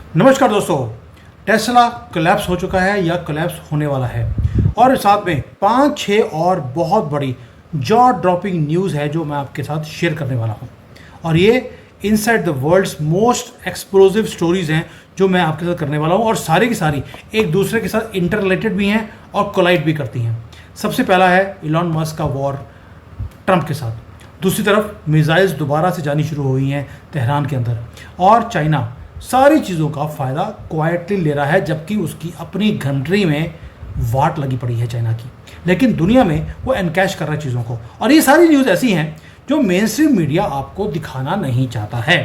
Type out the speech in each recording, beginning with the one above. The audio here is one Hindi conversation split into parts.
नमस्कार दोस्तों। टेस्ला कोलैप्स हो चुका है या कोलैप्स होने वाला है और साथ में 5-6 और बहुत बड़ी जॉ ड्रॉपिंग न्यूज़ है जो मैं आपके साथ शेयर करने वाला हूं। और ये inside the world's most explosive stories हैं जो मैं आपके साथ करने वाला हूं और सारी की सारी एक दूसरे के साथ इंटर रिलेटेड भी हैं और कोलाइड भी करती हैं। सबसे पहला है इलॉन मस्क का वॉर ट्रंप के साथ, दूसरी तरफ मिसाइल्स दोबारा से जानी शुरू हुई हैं तेहरान के अंदर और चाइना सारी चीज़ों का फ़ायदा क्वाइटली ले रहा है जबकि उसकी अपनी कंट्री में वाट लगी पड़ी है चाइना की, लेकिन दुनिया में वो एनकैश कर रहा है चीज़ों को। और ये सारी न्यूज़ ऐसी हैं जो मेन स्ट्रीम मीडिया आपको दिखाना नहीं चाहता है।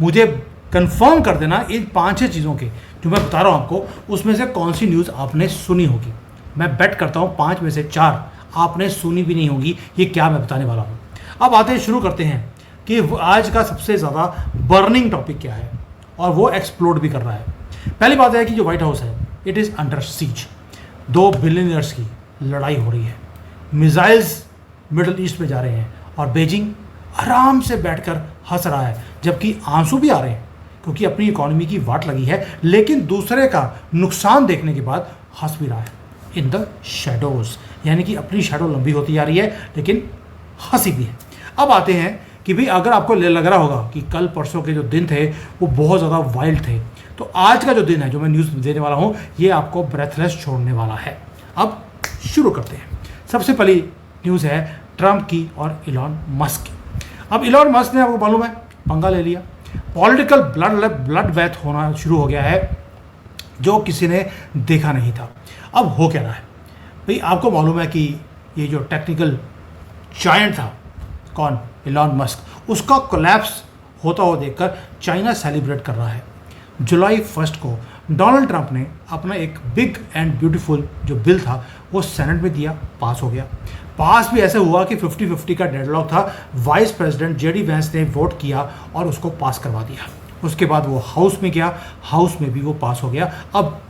मुझे कंफर्म कर देना इन 5-6 चीज़ों के जो मैं बता रहा हूँ आपको, उसमें से कौन सी न्यूज़ आपने सुनी होगी। मैं बेट करता हूँ 5 में से 4 आपने सुनी भी नहीं होगी ये क्या मैं बताने वाला हूँ। अब आते हैं, शुरू करते हैं कि आज का सबसे ज़्यादा बर्निंग टॉपिक क्या है और वो एक्सप्लोड भी कर रहा है। पहली बात है कि जो व्हाइट हाउस है it is under seize. 2 billionaires की लड़ाई हो रही है, मिसाइल्स मिडल ईस्ट में जा रहे हैं और बीजिंग आराम से बैठकर हंस रहा है जबकि आंसू भी आ रहे हैं क्योंकि अपनी इकोनॉमी की वाट लगी है, लेकिन दूसरे का नुकसान देखने के बाद हंस भी रहा है इन द शेडोज, यानी कि अपनी शेडो लंबी होती जा रही है लेकिन हंसी भी है। अब आते हैं कि भाई अगर आपको लग रहा होगा कि कल परसों के जो दिन थे वो बहुत ज़्यादा वाइल्ड थे, तो आज का जो दिन है जो मैं न्यूज़ देने वाला हूँ ये आपको ब्रेथलेस छोड़ने वाला है। अब शुरू करते हैं। सबसे पहली न्यूज़ है ट्रंप की और इलॉन मस्क की। अब इलॉन मस्क ने, आपको मालूम है, पंगा ले लिया। पॉलिटिकल ब्लड बैथ होना शुरू हो गया है जो किसी ने देखा नहीं था। अब हो क्या रहा है भाई, आपको मालूम है कि ये जो टेक्निकल जायंट था, कौन, इलॉन मस्क, उसका कोलैप्स होता हुआ देखकर चाइना सेलिब्रेट कर रहा है। जुलाई 1 को डोनाल्ड ट्रंप ने अपना एक बिग एंड ब्यूटीफुल जो बिल था वो सेनेट में दिया, पास हो गया। पास भी ऐसे हुआ कि 50-50 का डेडलॉक था। वाइस प्रेसिडेंट जेडी वेंस ने वोट किया और उसको पास करवा दिया। उसके बाद वो हाउस में गया, हाउस में भी वो पास हो गया। अब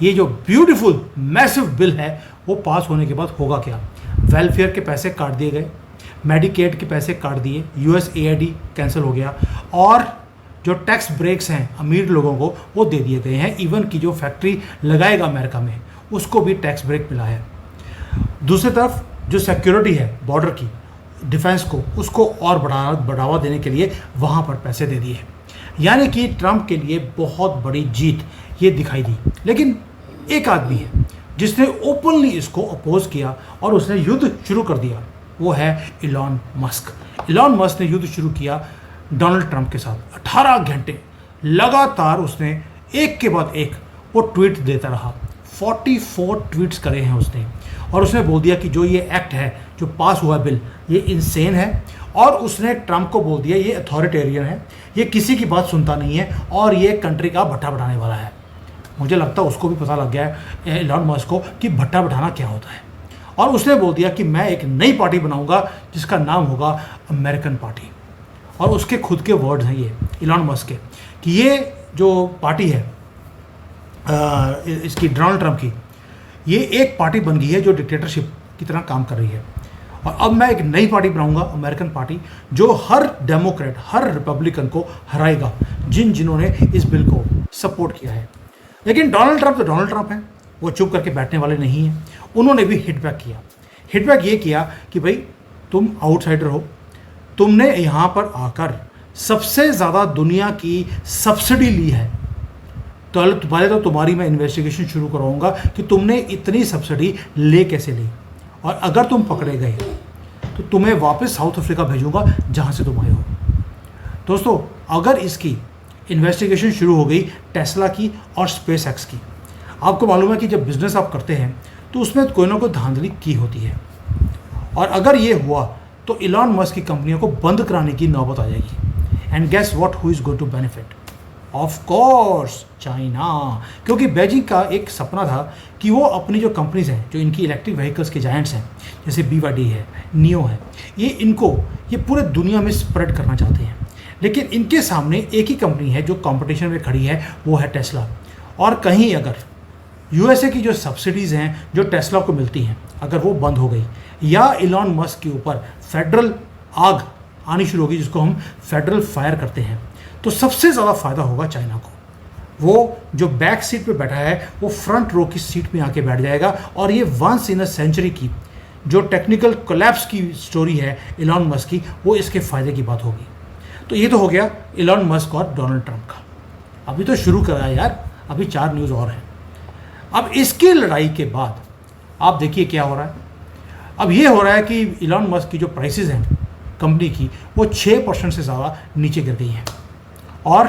ये जो ब्यूटीफुल मैसिव बिल है वो पास होने के बाद होगा क्या, वेलफेयर के पैसे काट दिए गए, मेडिकेड के पैसे काट दिए, यूएसएआईडी कैंसिल हो गया और जो टैक्स ब्रेक्स हैं अमीर लोगों को वो दे दिए गए हैं। इवन की जो फैक्ट्री लगाएगा अमेरिका में उसको भी टैक्स ब्रेक मिला है। दूसरी तरफ जो सिक्योरिटी है बॉर्डर की, डिफेंस को, उसको और बढ़ावा देने के लिए वहाँ पर पैसे दे दिए। यानी कि ट्रंप के लिए बहुत बड़ी जीत ये दिखाई दी। लेकिन एक आदमी है जिसने ओपनली इसको अपोज किया और उसने युद्ध शुरू कर दिया, वो है इलॉन मस्क। इलॉन मस्क ने युद्ध शुरू किया डोनाल्ड ट्रंप के साथ। 18 घंटे लगातार उसने एक के बाद एक वो ट्वीट देता रहा। 44 ट्वीट्स करे हैं उसने और उसने बोल दिया कि जो ये एक्ट है, जो पास हुआ बिल, ये इंसेन है और उसने ट्रंप को बोल दिया ये अथॉरिटेरियन है, ये किसी की बात सुनता नहीं है और ये कंट्री का भट्टा बढ़ाने वाला है। मुझे लगता है उसको भी पता लग गया है इलॉन मस्क को कि भट्टा बढ़ाना क्या होता है और उसने बोल दिया कि मैं एक नई पार्टी बनाऊंगा जिसका नाम होगा अमेरिकन पार्टी। और उसके खुद के वर्ड्स हैं ये इलॉन मस्क के कि ये जो पार्टी है इसकी, डोनाल्ड ट्रंप की, ये एक पार्टी बन गई है जो डिक्टेटरशिप की तरह काम कर रही है और अब मैं एक नई पार्टी बनाऊंगा अमेरिकन पार्टी जो हर डेमोक्रेट, हर रिपब्लिकन को हराएगा जिन्होंने इस बिल को सपोर्ट किया है। लेकिन डोनाल्ड ट्रंप तो डोनाल्ड ट्रंप है, वो चुप करके बैठने वाले नहीं हैं। उन्होंने भी हिटबैक किया। हिटबैक ये किया कि भाई तुम आउटसाइडर हो, तुमने यहाँ पर आकर सबसे ज़्यादा दुनिया की सब्सिडी ली है, तो पहले तो तुम्हारी मैं इन्वेस्टिगेशन शुरू कराऊंगा कि तुमने इतनी सब्सिडी ले कैसे ली और अगर तुम पकड़े गए तो तुम्हें वापस साउथ अफ्रीका भेजूंगा जहाँ से तुम आए हो। दोस्तों, अगर इसकी इन्वेस्टिगेशन शुरू हो गई टेस्ला की और स्पेसएक्स की, आपको मालूम है कि जब बिज़नेस आप करते हैं तो उसमें कोई ना कोई धांधली की होती है और अगर ये हुआ तो इलॉन मस्क की कंपनियों को बंद कराने की नौबत आ जाएगी। And guess what, who is going to benefit? Of course China, क्योंकि बीजिंग का एक सपना था कि वो अपनी जो कंपनीज हैं, जो इनकी इलेक्ट्रिक व्हीकल्स के जायंट्स हैं जैसे BYD है, नियो है, ये पूरे दुनिया में स्प्रेड करना चाहते हैं। लेकिन इनके सामने एक ही कंपनी है जो कंपटीशन में खड़ी है, वो है टेस्ला। और कहीं अगर यूएसए की जो सब्सिडीज़ हैं जो टेस्ला को मिलती हैं, अगर वो बंद हो गई या इलॉन मस्क के ऊपर फेडरल आग आनी शुरू होगी जिसको हम फेडरल फायर करते हैं, तो सबसे ज़्यादा फ़ायदा होगा चाइना को। वो जो बैक सीट पे बैठा है वो फ्रंट रो की सीट में आके बैठ जाएगा और ये वंस इन अ सेंचुरी की जो टेक्निकल कोलैप्स की स्टोरी है इलॉन मस्क की, वो इसके फ़ायदे की बात होगी। तो ये तो हो गया इलॉन मस्क और डोनाल्ड ट्रंप का। अभी तो शुरू करा है यार, अभी 4 न्यूज़ और हैं। अब इसकी लड़ाई के बाद आप देखिए क्या हो रहा है। अब ये हो रहा है कि इलॉन मस्क की जो प्राइसेस हैं कंपनी की वो 6% से ज़्यादा नीचे गिर गई हैं और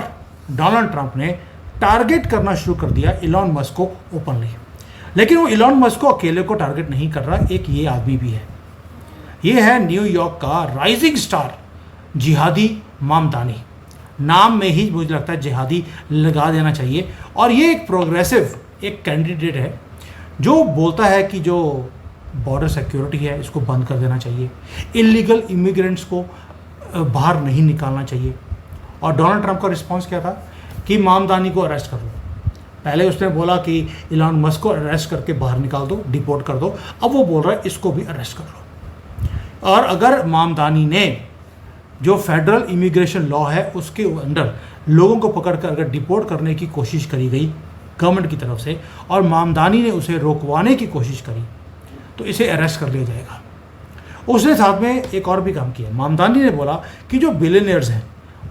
डोनाल्ड ट्रंप ने टारगेट करना शुरू कर दिया इलॉन मस्क को ओपनली। लेकिन वो इलॉन मस्क को अकेले को टारगेट नहीं कर रहा, एक ये आदमी भी है। ये है न्यूयॉर्क का राइजिंग स्टार जिहादी मामदानी। नाम में ही मुझे लगता है जिहादी लगा देना चाहिए। और ये एक प्रोग्रेसिव एक कैंडिडेट है जो बोलता है कि जो बॉर्डर सिक्योरिटी है इसको बंद कर देना चाहिए, इलीगल इमिग्रेंट्स को बाहर नहीं निकालना चाहिए। और डोनाल्ड ट्रंप का रिस्पांस क्या था कि मामदानी को अरेस्ट कर दो। पहले उसने बोला कि इलॉन मस्क को अरेस्ट करके बाहर निकाल दो, डिपोर्ट कर दो। अब वो बोल रहा है इसको भी अरेस्ट कर लो। और अगर मामदानी ने जो फेडरल इमिग्रेशन लॉ है उसके अंडर लोगों को पकड़कर अगर डिपोर्ट करने की कोशिश करी गई गवर्नमेंट की तरफ से और मामदानी ने उसे रोकवाने की कोशिश करी तो इसे अरेस्ट कर लिया जाएगा। उसने साथ में एक और भी काम किया। मामदानी ने बोला कि जो बिलियनियर्स हैं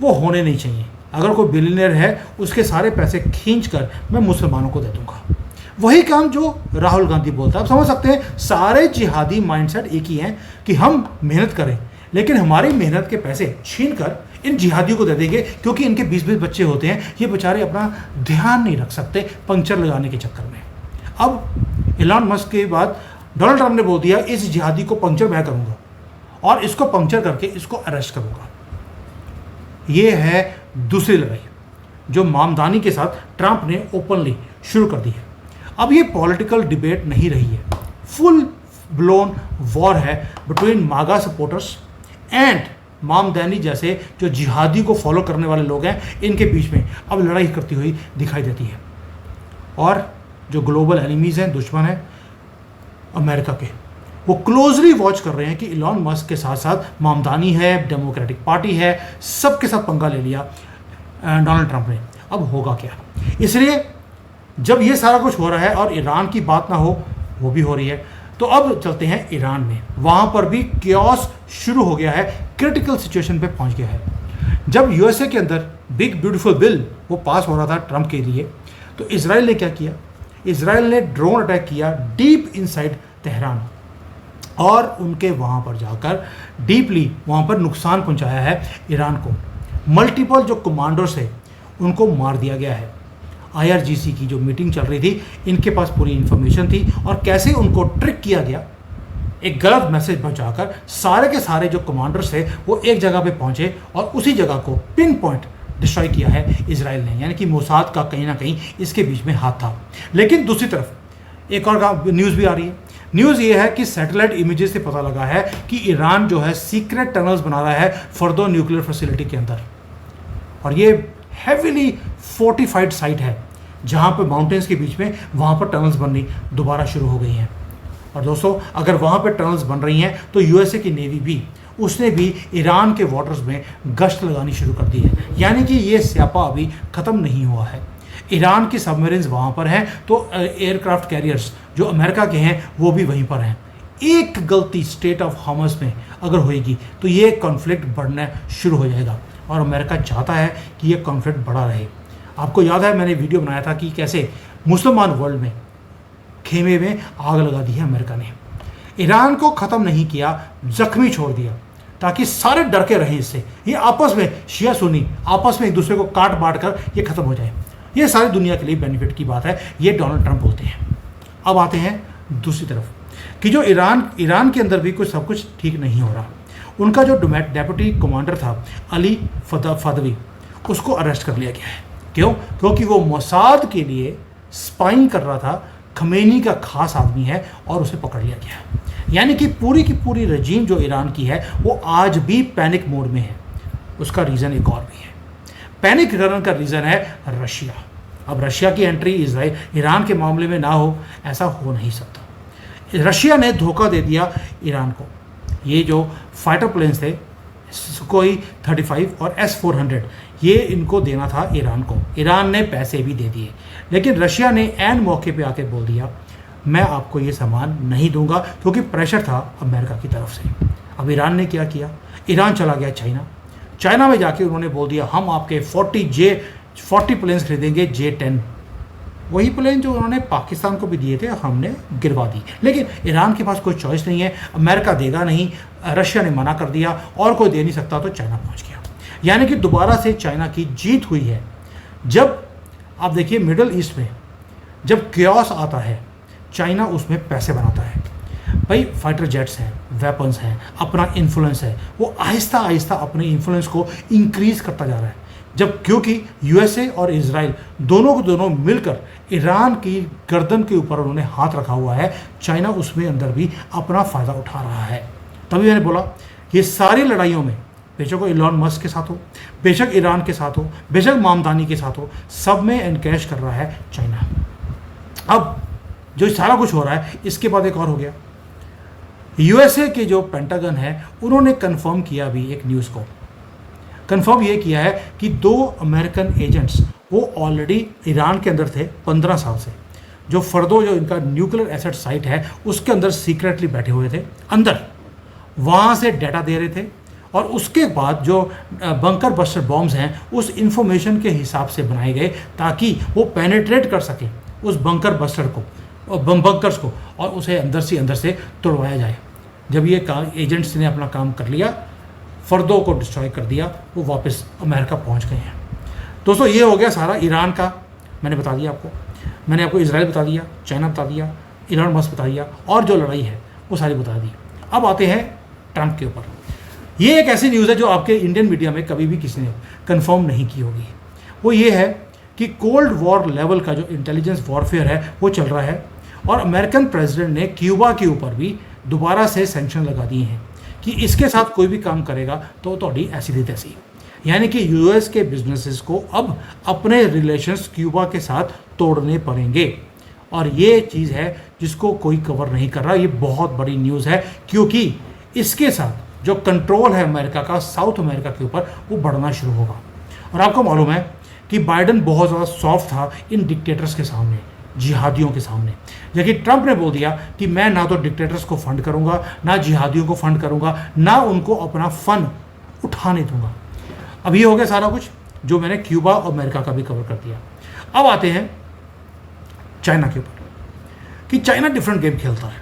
वो होने नहीं चाहिए, अगर कोई बिलियनियर है उसके सारे पैसे खींच कर मैं मुसलमानों को दे दूंगा। वही काम जो राहुल गांधी बोलता है। आप समझ सकते हैं सारे जिहादी माइंडसेट एक ही हैं कि हम मेहनत करें लेकिन हमारी मेहनत के पैसे छीन कर इन जिहादियों को दे देंगे क्योंकि इनके 20-20 बच्चे होते हैं, ये बेचारे अपना ध्यान नहीं रख सकते पंक्चर लगाने के चक्कर में। अब इलॉन मस्क के बाद डोनाल्ड ट्रंप ने बोल दिया इस जिहादी को पंक्चर मैं करूंगा और इसको पंक्चर करके इसको अरेस्ट करूंगा। ये है दूसरी लड़ाई जो मामदानी के साथ ट्रंप ने ओपनली शुरू कर दी है। अब ये पॉलिटिकल डिबेट नहीं रही है, फुल ब्लोन वॉर है बिटवीन मागा सपोर्टर्स एंड मामदानी जैसे जो जिहादी को फॉलो करने वाले लोग हैं, इनके बीच में अब लड़ाई करती हुई दिखाई देती है। और जो ग्लोबल एनिमीज़ हैं, दुश्मन हैं अमेरिका के, वो क्लोजली वॉच कर रहे हैं कि इलॉन मस्क के साथ साथ मामदानी है, डेमोक्रेटिक पार्टी है, सबके साथ पंगा ले लिया डोनाल्ड ट्रंप ने। अब होगा क्या? इसलिए जब ये सारा कुछ हो रहा है और ईरान की बात ना हो वो भी हो रही है, तो अब चलते हैं ईरान में। वहाँ पर भी क्योस शुरू हो गया है, क्रिटिकल सिचुएशन पे पहुँच गया है। जब यूएसए के अंदर बिग ब्यूटीफुल बिल वो पास हो रहा था ट्रंप के लिए, तो इजराइल ने क्या किया? इजराइल ने ड्रोन अटैक किया डीप इनसाइड तेहरान और उनके वहाँ पर जाकर डीपली वहाँ पर नुकसान पहुँचाया है ईरान को। मल्टीपल जो कमांडर्स है उनको मार दिया गया है। IRGC की जो मीटिंग चल रही थी, इनके पास पूरी इन्फॉर्मेशन थी और कैसे उनको ट्रिक किया गया, एक गलत मैसेज पहुंचाकर सारे के सारे जो कमांडर्स थे वो एक जगह पे पहुंचे और उसी जगह को पिन पॉइंट डिस्ट्रॉय किया है इजराइल ने। यानी कि मोसाद का कहीं ना कहीं इसके बीच में हाथ था। लेकिन दूसरी तरफ एक और न्यूज़ भी आ रही है। न्यूज़ ये है कि सैटेलाइट इमेजेस से पता लगा है कि ईरान जो है सीक्रेट टनल्स बना रहा है फर्दो न्यूक्लियर फैसिलिटी के अंदर, और ये हैवीली फोर्टिफाइड साइट है जहाँ पे माउंटेन्स के बीच में वहाँ पर टनल्स बननी दोबारा शुरू हो गई हैं। और दोस्तों अगर वहाँ पर टनल्स बन रही हैं तो यूएसए की नेवी भी उसने भी ईरान के वाटर्स में गश्त लगानी शुरू कर दी है। यानी कि ये स्यापा अभी ख़त्म नहीं हुआ है। ईरान की सबमरीन्स वहाँ पर हैं तो एयरक्राफ्ट कैरियर्स जो अमेरिका के हैं वो भी वहीं पर हैं। एक गलती स्टेट ऑफ हार्मस में अगर होएगी तो ये कॉन्फ्लिक्ट बढ़ना शुरू हो जाएगा और अमेरिका चाहता है कि ये कॉन्फ्लिक्ट बढ़ा रहे। आपको याद है मैंने वीडियो बनाया था कि कैसे मुसलमान वर्ल्ड में खेमे में आग लगा दी है अमेरिका ने। ईरान को ख़त्म नहीं किया, जख्मी छोड़ दिया ताकि सारे डर के रहें इससे। ये आपस में शिया सुन्नी आपस में एक दूसरे को काट बांट कर ये ख़त्म हो जाए। ये सारी दुनिया के लिए बेनिफिट की बात है, ये डोनाल्ड ट्रंप बोलते हैं। अब आते हैं दूसरी तरफ कि जो ईरान के अंदर भी कुछ सब कुछ ठीक नहीं हो रहा। उनका जो डेप्यूटी कमांडर था अली फदवी, उसको अरेस्ट कर लिया गया है। क्यों? क्योंकि वो मोसाद के लिए स्पाइंग कर रहा था, खमेनी का खास आदमी है और उसे पकड़ लिया गया। यानी कि पूरी की पूरी रजीम जो ईरान की है वो आज भी पैनिक मोड में है। उसका रीज़न एक और भी है। पैनिक करने का रीज़न है रशिया। अब रशिया की एंट्री ईरान के मामले में ना हो, ऐसा हो नहीं सकता। रशिया ने धोखा दे दिया ईरान को। ये जो फाइटर प्लेन्स थे सुखोई 35 और S-400, ये इनको देना था ईरान को। ईरान ने पैसे भी दे दिए, लेकिन रशिया ने ऐन मौके पे आके बोल दिया मैं आपको ये सामान नहीं दूंगा, क्योंकि प्रेशर था अमेरिका की तरफ से। अब ईरान ने क्या किया, ईरान चला गया चाइना में जाके उन्होंने बोल दिया हम आपके 40 प्लेन्स खरीदेंगे J-10, वही प्लेन जो उन्होंने पाकिस्तान को भी दिए थे हमने गिरवा दी। लेकिन ईरान के पास कोई चॉइस नहीं है, अमेरिका देगा नहीं, रशिया ने मना कर दिया और कोई दे नहीं सकता, तो चाइना पहुंच गया। यानी कि दोबारा से चाइना की जीत हुई है। जब आप देखिए मिडिल ईस्ट में जब क्योस आता है, चाइना उसमें पैसे बनाता है। भाई फाइटर जेट्स हैं, वेपन्स हैं, अपना इन्फ्लुएंस है, वो आहिस्ता आहिस्ता अपने इन्फ्लुएंस को इंक्रीज करता जा रहा है। जब क्योंकि यूएसए और इजराइल दोनों को दोनों मिलकर ईरान की गर्दन के ऊपर उन्होंने हाथ रखा हुआ है, चाइना उसमें अंदर भी अपना फ़ायदा उठा रहा है। तभी मैंने बोला ये सारी लड़ाइयों में, बेशक वो इलॉन मस्क के साथ हो, बेशक ईरान के साथ हो, बेशक मामदानी के साथ हो, सब में एनकैश कर रहा है चाइना। अब जो सारा कुछ हो रहा है, इसके बाद एक और हो गया, यूएसए के जो पेंटागन है उन्होंने कंफर्म किया भी एक न्यूज़ को, कंफर्म ये किया है कि 2 अमेरिकन एजेंट्स वो ऑलरेडी ईरान के अंदर थे 15 साल से, जो फर्दो जो इनका न्यूक्लियर एसेट साइट है उसके अंदर सीक्रेटली बैठे हुए थे अंदर, वहाँ से डाटा दे रहे थे। और उसके बाद जो बंकर बस्टर बॉम्ब्स हैं उस इंफॉर्मेशन के हिसाब से बनाए गए ताकि वो पेनिट्रेट कर सके उस बंकर बस्टर को, बंकर्स को, और उसे अंदर से तोड़वाया जाए। जब ये एजेंट्स ने अपना काम कर लिया, फर्दों को डिस्ट्रॉय कर दिया, वो वापस अमेरिका पहुंच गए हैं। दोस्तों ये हो गया सारा ईरान का, मैंने बता दिया आपको, मैंने आपको इजराइल बता दिया, चाइना बता दिया, इलॉन मस्क बता दिया, और जो लड़ाई है वो सारी बता दी। अब आते हैं ट्रंप के ऊपर। ये एक ऐसी न्यूज़ है जो आपके इंडियन मीडिया में कभी भी किसी ने कंफर्म नहीं की होगी। वो ये है कि कोल्ड वॉर लेवल का जो इंटेलिजेंस वॉरफेयर है वो चल रहा है, और अमेरिकन प्रेसिडेंट ने क्यूबा के ऊपर भी दोबारा से सैंक्शन लगा दिए हैं कि इसके साथ कोई भी काम करेगा तो थोड़ी ऐसी थी तैसी। यानी कि यूएस के बिजनेसेस को अब अपने रिलेशंस क्यूबा के साथ तोड़ने पड़ेंगे, और ये चीज़ है जिसको कोई कवर नहीं कर रहा। ये बहुत बड़ी न्यूज़ है, क्योंकि इसके साथ जो कंट्रोल है अमेरिका का साउथ अमेरिका के ऊपर वो बढ़ना शुरू होगा। और आपको मालूम है कि बाइडन बहुत ज़्यादा सॉफ्ट था इन डिक्टेटर्स के सामने, जिहादियों के सामने, लेकिन ट्रंप ने बोल दिया कि मैं ना तो डिक्टेटर्स को फंड करूंगा, ना जिहादियों को फंड करूंगा, ना उनको अपना फंड उठाने दूंगा। अब ये हो गया सारा कुछ जो मैंने क्यूबा और अमेरिका का भी कवर कर दिया। अब आते हैं चाइना के ऊपर कि चाइना डिफरेंट गेम खेलता है।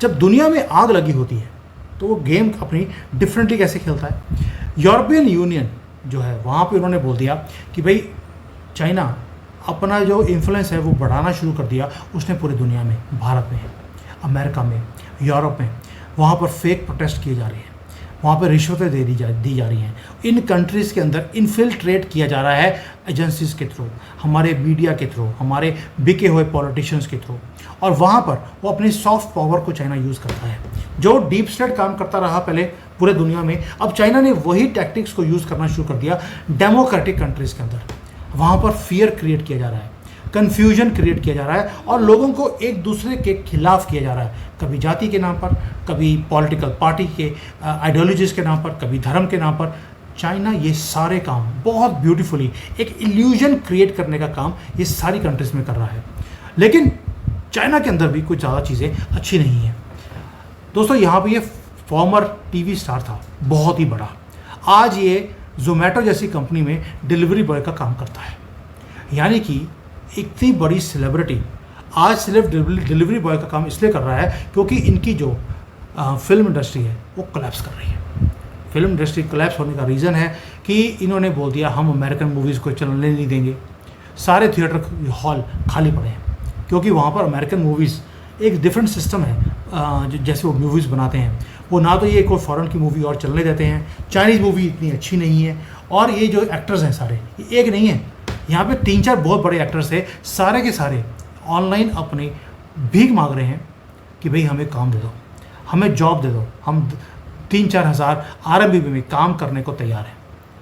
जब दुनिया में आग लगी होती है तो वो गेम अपनी डिफरेंटली कैसे खेलता है। यूरोपियन यूनियन जो है वहाँ पे उन्होंने बोल दिया कि भाई चाइना अपना जो इन्फ्लुएंस है वो बढ़ाना शुरू कर दिया उसने पूरी दुनिया में, भारत में, अमेरिका में, यूरोप में। वहाँ पर फेक प्रोटेस्ट किए जा रहे हैं, वहाँ पर रिश्वतें दी जा रही हैं। इन कंट्रीज़ के अंदर इन्फिल्ट्रेट किया जा रहा है एजेंसीज़ के थ्रू, हमारे मीडिया के थ्रू, हमारे बिके हुए पॉलिटिशियंस के थ्रू, और वहाँ पर वो अपनी सॉफ्ट पावर को चाइना यूज़ करता है। जो डीप स्टेट काम करता रहा पहले पूरे दुनिया में, अब चाइना ने वही टैक्टिक्स को यूज़ करना शुरू कर दिया डेमोक्रेटिक कंट्रीज़ के अंदर। वहाँ पर फियर क्रिएट किया जा रहा है, कन्फ्यूजन क्रिएट किया जा रहा है, और लोगों को एक दूसरे के खिलाफ किया जा रहा है, कभी जाति के नाम पर, कभी पॉलिटिकल पार्टी के आइडियोलॉजीज़ के नाम पर, कभी धर्म के नाम पर। चाइना ये सारे काम बहुत ब्यूटीफुली एक इल्यूजन क्रिएट करने का काम ये सारी कंट्रीज़ में कर रहा है। लेकिन चाइना के अंदर भी कुछ ज़्यादा चीज़ें अच्छी नहीं हैं। दोस्तों यहाँ पे ये फॉर्मर टीवी स्टार था बहुत ही बड़ा, आज ये जोमेटो जैसी कंपनी में डिलीवरी बॉय का काम करता है। यानी कि इतनी बड़ी सेलिब्रिटी आज सिर्फ डिलीवरी बॉय का काम इसलिए कर रहा है क्योंकि इनकी जो फिल्म इंडस्ट्री है वो कोलैप्स कर रही है। फिल्म इंडस्ट्री कोलैप्स होने का रीज़न है कि इन्होंने बोल दिया हम अमेरिकन मूवीज़ को चलने नहीं देंगे। सारे थिएटर हॉल खाली पड़े हैं क्योंकि वहाँ पर अमेरिकन मूवीज़ एक डिफरेंट सिस्टम है। जैसे वो मूवीज़ बनाते हैं वो ना तो ये कोई फॉरेन की मूवी और चलने देते हैं, चाइनीज़ मूवी इतनी अच्छी नहीं है, और ये जो एक्टर्स हैं सारे ये एक नहीं है, यहाँ पे 3-4 बहुत बड़े एक्टर्स थे, सारे के सारे ऑनलाइन अपने भीख मांग रहे हैं कि भाई हमें काम दे दो, हमें जॉब दे दो, हम 3-4 हज़ार RMB में काम करने को तैयार है।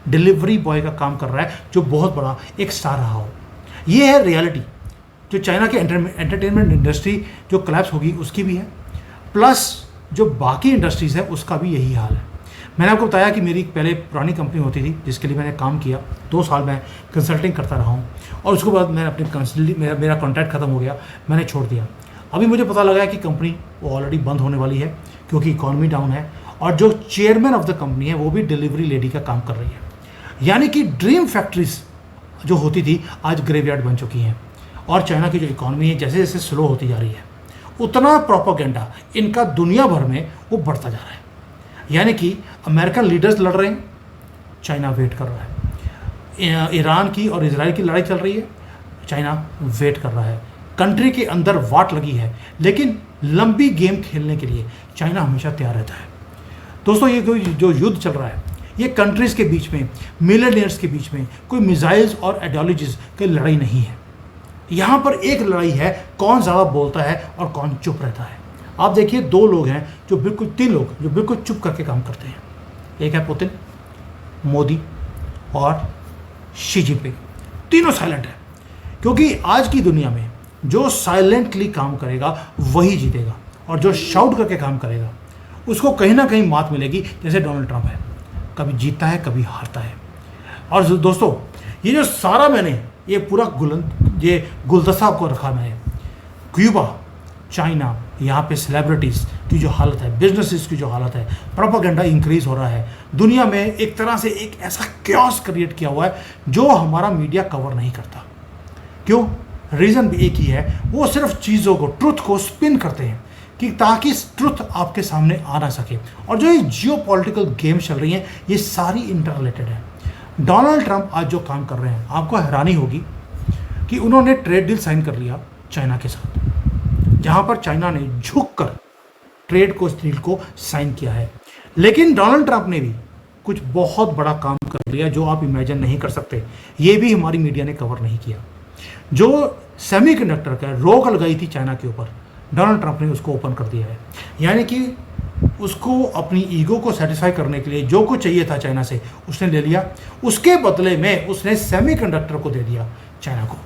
डिलीवरी बॉय का काम कर रहा है जो बहुत बड़ा एक स्टार रहा हो। ये है रियलिटी जो चाइना के एंटरटेनमेंट इंडस्ट्री जो कोलैप्स होगी उसकी भी है, प्लस जो बाकी इंडस्ट्रीज़ है उसका भी यही हाल है। मैंने आपको बताया कि मेरी पहले पुरानी कंपनी होती थी जिसके लिए मैंने काम किया, 2 साल मैं कंसल्टिंग करता रहा हूँ और उसके बाद मैंने अपनी कंसल्टिंग मेरा कॉन्ट्रैक्ट ख़त्म हो गया, मैंने छोड़ दिया। अभी मुझे पता लगा कि कंपनी वो ऑलरेडी बंद होने वाली है क्योंकि इकॉनमी डाउन है और जो चेयरमैन ऑफ द कंपनी है वो भी डिलीवरी लेडी का काम कर रही है। यानी कि ड्रीम फैक्ट्रीज जो होती थी आज ग्रेवयार्ड बन चुकी हैं और चाइना की जो इकॉनमी है जैसे जैसे स्लो होती जा रही है उतना प्रोपेगेंडा इनका दुनिया भर में वो बढ़ता जा रहा है। यानी कि अमेरिकन लीडर्स लड़ रहे हैं, चाइना वेट कर रहा है। ईरान की और इजराइल की लड़ाई चल रही है, चाइना वेट कर रहा है। कंट्री के अंदर वाट लगी है लेकिन लंबी गेम खेलने के लिए चाइना हमेशा तैयार रहता है। दोस्तों ये कोई जो युद्ध चल रहा है ये कंट्रीज़ के बीच में, मिलियनियर्स के बीच में कोई मिसाइल्स और आइडियोलॉजीज की लड़ाई नहीं है। यहाँ पर एक लड़ाई है कौन ज़्यादा बोलता है और कौन चुप रहता है। आप देखिए 2 लोग हैं जो बिल्कुल 3 लोग जो बिल्कुल चुप करके काम करते हैं। एक है पुतिन, मोदी और शी जिनपिंग। तीनों साइलेंट है क्योंकि आज की दुनिया में जो साइलेंटली काम करेगा वही जीतेगा और जो शाउट करके काम करेगा उसको कहीं ना कहीं मात मिलेगी। जैसे डोनाल्ड ट्रंप है, कभी जीतता है कभी हारता है। और दोस्तों ये जो सारा मैंने ये पूरा गुलदस्ता आपको रखा मैंने, क्यूबा, चाइना, यहाँ पे सेलिब्रिटीज़ की जो हालत है, बिजनेसेस की जो हालत है, प्रोपेगेंडा इंक्रीज हो रहा है। दुनिया में एक तरह से एक ऐसा क्योस क्रिएट किया हुआ है जो हमारा मीडिया कवर नहीं करता। क्यों? रीज़न भी एक ही है, वो सिर्फ चीज़ों को, ट्रुथ को स्पिन करते हैं कि ताकि ट्रुथ आपके सामने आ ना सके। और जो ये जियो पॉलिटिकल गेम चल रही हैं ये सारी इंटर रिलेटेड है। डोनाल्ड ट्रंप आज जो काम कर रहे हैं आपको हैरानी होगी कि उन्होंने ट्रेड डील साइन कर लिया चाइना के साथ, जहाँ पर चाइना ने झुककर ट्रेड को डील को साइन किया है। लेकिन डोनाल्ड ट्रंप ने भी कुछ बहुत बड़ा काम कर लिया जो आप इमेजिन नहीं कर सकते। ये भी हमारी मीडिया ने कवर नहीं किया। जो सेमीकंडक्टर का रोक लगाई थी चाइना के ऊपर, डोनाल्ड ट्रंप ने उसको ओपन कर दिया है। यानी कि उसको अपनी ईगो को सेटिस्फाई करने के लिए जो कुछ चाहिए था चाइना से उसने ले लिया, उसके बदले में उसने सेमीकंडक्टर को दे दिया चाइना को।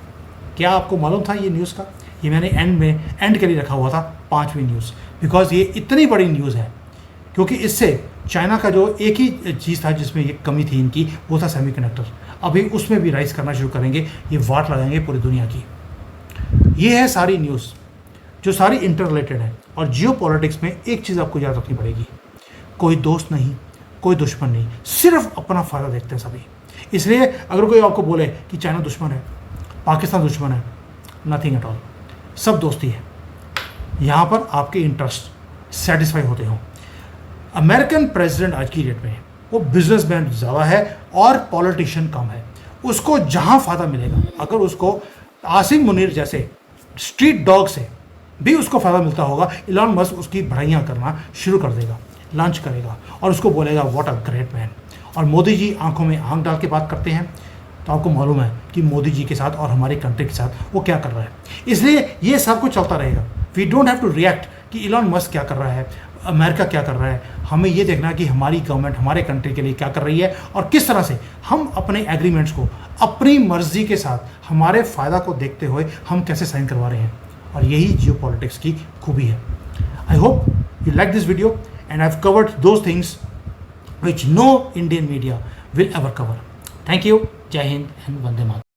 क्या आपको मालूम था ये न्यूज़ का? ये मैंने एंड के लिए रखा हुआ था 5वीं न्यूज़, बिकॉज ये इतनी बड़ी न्यूज़ है क्योंकि इससे चाइना का जो एक ही चीज़ था जिसमें ये कमी थी इनकी, वो था सेमीकंडक्टर। अभी उसमें भी राइज करना शुरू करेंगे, ये वाट लगाएंगे पूरी दुनिया की। ये है सारी न्यूज़ जो सारी इंटर रिलेटेड है। और जियो पॉलिटिक्स में एक चीज़ आपको याद रखनी पड़ेगी, कोई दोस्त नहीं, कोई दुश्मन नहीं, सिर्फ अपना फ़ायदा देखते हैं सभी। इसलिए अगर कोई आपको बोले कि चाइना दुश्मन है, पाकिस्तान दुश्मन है, नथिंग एट ऑल, सब दोस्ती है। यहाँ पर आपके इंटरेस्ट सेटिस्फाई होते हों। अमेरिकन प्रेसिडेंट आज की डेट में वो बिजनेसमैन ज़्यादा है और पॉलिटिशियन कम है। उसको जहाँ फ़ायदा मिलेगा, अगर उसको आसिम मुनीर जैसे स्ट्रीट डॉग से भी उसको फ़ायदा मिलता होगा, इलॉन मस्क उसकी बढ़ाइयाँ करना शुरू कर देगा, लॉन्च करेगा और उसको बोलेगा व्हाट अ ग्रेट मैन। और मोदी जी आंखों में आंख डाल के बात करते हैं तो आपको मालूम है कि मोदी जी के साथ और हमारी कंट्री के साथ वो क्या कर रहा है। इसलिए ये सब कुछ चलता रहेगा। We don't have to react कि इलॉन मस्क क्या कर रहा है, अमेरिका क्या कर रहा है। हमें ये देखना है कि हमारी गवर्नमेंट हमारे कंट्री के लिए क्या कर रही है और किस तरह से हम अपने एग्रीमेंट्स को अपनी मर्जी के साथ हमारे फ़ायदा को देखते हुए हम कैसे साइन करवा रहे हैं। और यही जियो पॉलिटिक्स की खूबी है। I hope you like this video and I have covered those things which no Indian media will ever cover. Thank you. Jai Hind and Vande Mataram.